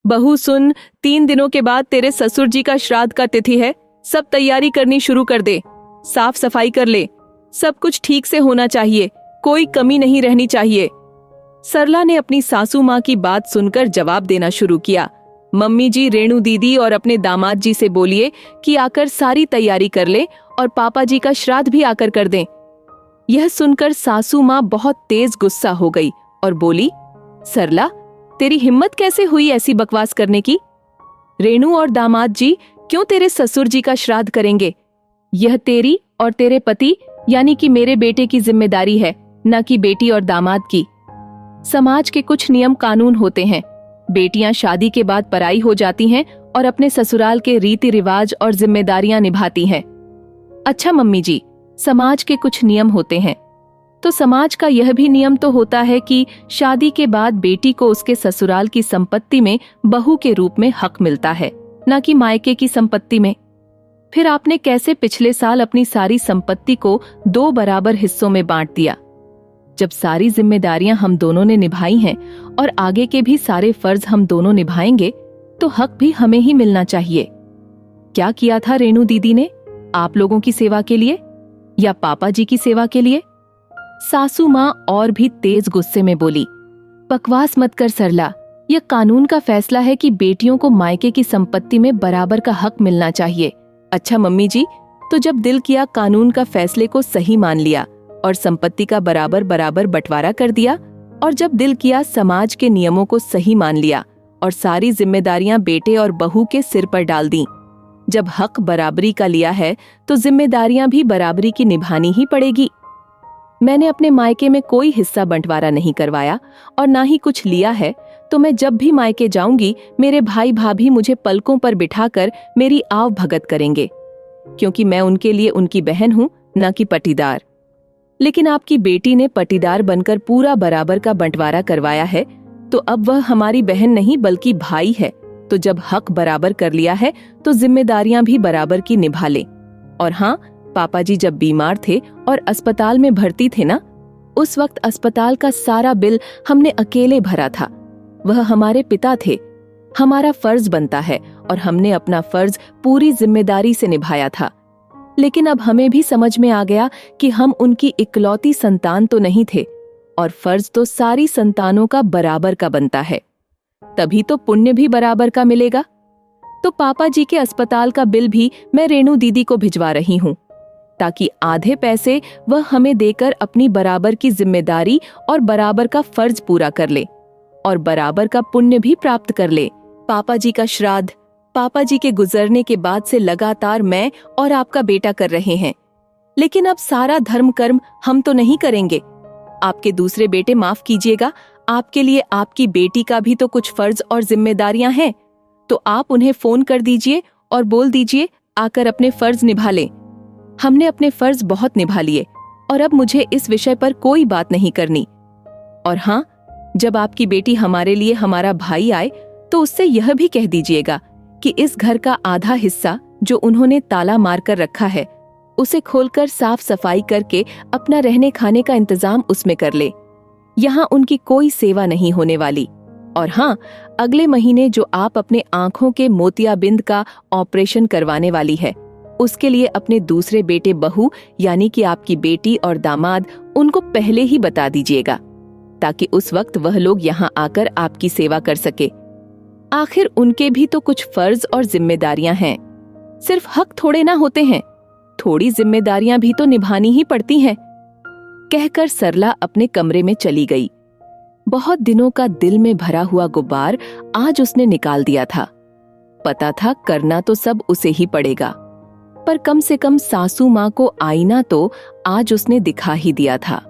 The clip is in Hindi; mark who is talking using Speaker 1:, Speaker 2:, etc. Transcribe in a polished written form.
Speaker 1: बहू सुन, 3 दिनों के बाद तेरे ससुर जी का श्राद्ध का तिथि है। सब तैयारी करनी शुरू कर दे, साफ सफाई कर ले। सब कुछ ठीक से होना चाहिए, कोई कमी नहीं रहनी चाहिए। सरला ने अपनी सासू माँ की बात सुनकर जवाब देना शुरू किया। मम्मी जी, रेणु दीदी और अपने दामाद जी से बोलिए कि आकर सारी तैयारी कर ले और पापा जी का श्राद्ध भी आकर कर दें। यह सुनकर सासू माँ बहुत तेज गुस्सा हो गई और बोली, सरला, तेरी हिम्मत कैसे हुई ऐसी बकवास करने की? रेणु और दामाद जी क्यों तेरे ससुर जी का श्राद्ध करेंगे? यह तेरी और तेरे पति यानी कि मेरे बेटे की जिम्मेदारी है, न कि बेटी और दामाद की। समाज के कुछ नियम कानून होते हैं। बेटियां शादी के बाद पराई हो जाती हैं और अपने ससुराल के रीति रिवाज और जिम्मेदारियां निभाती हैं। अच्छा मम्मी जी, समाज के कुछ नियम होते हैं, तो समाज का यह भी नियम तो होता है कि शादी के बाद बेटी को उसके ससुराल की संपत्ति में बहू के रूप में हक मिलता है, न कि मायके की संपत्ति में। फिर आपने कैसे पिछले साल अपनी सारी संपत्ति को 2 बराबर हिस्सों में बांट दिया? जब सारी जिम्मेदारियां हम दोनों ने निभाई हैं और आगे के भी सारे फर्ज हम दोनों निभाएंगे, तो हक भी हमें ही मिलना चाहिए। क्या किया था रेणु दीदी ने आप लोगों की सेवा के लिए या पापा जी की सेवा के लिए? सासू माँ और भी तेज गुस्से में बोली, बकवास मत कर सरला, यह कानून का फैसला है कि बेटियों को मायके की संपत्ति में बराबर का हक मिलना चाहिए। अच्छा मम्मी जी, तो जब दिल किया कानून का फैसले को सही मान लिया और संपत्ति का बराबर बराबर बंटवारा कर दिया, और जब दिल किया समाज के नियमों को सही मान लिया और सारी जिम्मेदारियां बेटे और बहू के सिर पर डाल दी। जब हक बराबरी का लिया है तो जिम्मेदारियां भी बराबरी की निभानी ही पड़ेगी। मैंने अपने मायके में कोई हिस्सा बंटवारा नहीं करवाया और ना ही कुछ लिया है, तो मैं जब भी मायके जाऊंगी मेरे भाई भाभी मुझे पलकों पर बिठाकर मेरी आव भगत करेंगे, क्योंकि मैं उनके लिए उनकी बहन हूं, न कि पटीदार। लेकिन आपकी बेटी ने पटीदार बनकर पूरा बराबर का बंटवारा करवाया है, तो अब वह हमारी बहन नहीं बल्कि भाई है। तो जब हक बराबर कर लिया है तो जिम्मेदारियां भी बराबर की निभा ले। और हाँ, पापा जी जब बीमार थे और अस्पताल में भर्ती थे ना, उस वक्त अस्पताल का सारा बिल हमने अकेले भरा था। वह हमारे पिता थे। हमारा फर्ज बनता है और हमने अपना फर्ज पूरी जिम्मेदारी से निभाया था। लेकिन अब हमें भी समझ में आ गया कि हम उनकी इकलौती संतान तो नहीं थे और फर्ज तो सारी संतानों का बराबर का बनता है, तभी तो पुण्य भी बराबर का मिलेगा। तो पापा जी के अस्पताल का बिल भी मैं रेणु दीदी को भिजवा रही हूँ, ताकि आधे पैसे वह हमें देकर अपनी बराबर की जिम्मेदारी और बराबर का फर्ज पूरा कर ले और बराबर का पुण्य भी प्राप्त कर ले। पापा जी का श्राद्ध पापा जी के गुजरने के बाद से लगातार मैं और आपका बेटा कर रहे हैं, लेकिन अब सारा धर्म कर्म हम तो नहीं करेंगे। आपके दूसरे बेटे माफ कीजिएगा, आपके लिए आपकी बेटी का भी तो कुछ फर्ज और जिम्मेदारियां हैं, तो आप उन्हें फोन कर दीजिए और बोल दीजिए आकर अपने फर्ज निभा लें। हमने अपने फर्ज बहुत निभा लिए और अब मुझे इस विषय पर कोई बात नहीं करनी। और हाँ, जब आपकी बेटी हमारे लिए हमारा भाई आए तो उससे यह भी कह दीजिएगा कि इस घर का आधा हिस्सा जो उन्होंने ताला मार कर रखा है, उसे खोलकर साफ सफाई करके अपना रहने खाने का इंतजाम उसमें कर ले। यहाँ उनकी कोई सेवा नहीं होने वाली। और हाँ, अगले महीने जो आप अपने आंखों के मोतियाबिंद का ऑपरेशन करवाने वाली है, उसके लिए अपने दूसरे बेटे बहू यानी कि आपकी बेटी और दामाद, उनको पहले ही बता दीजिएगा, ताकि उस वक्त वह लोग यहाँ आकर आपकी सेवा कर सके। आखिर उनके भी तो कुछ फर्ज और जिम्मेदारियां हैं, सिर्फ हक थोड़े ना होते हैं, थोड़ी जिम्मेदारियां भी तो निभानी ही पड़ती हैं। कहकर सरला अपने कमरे में चली गई। बहुत दिनों का दिल में भरा हुआ गुब्बार आज उसने निकाल दिया था। पता था करना तो सब उसे ही पड़ेगा, पर कम से कम सासू माँ को आईना तो आज उसने दिखा ही दिया था।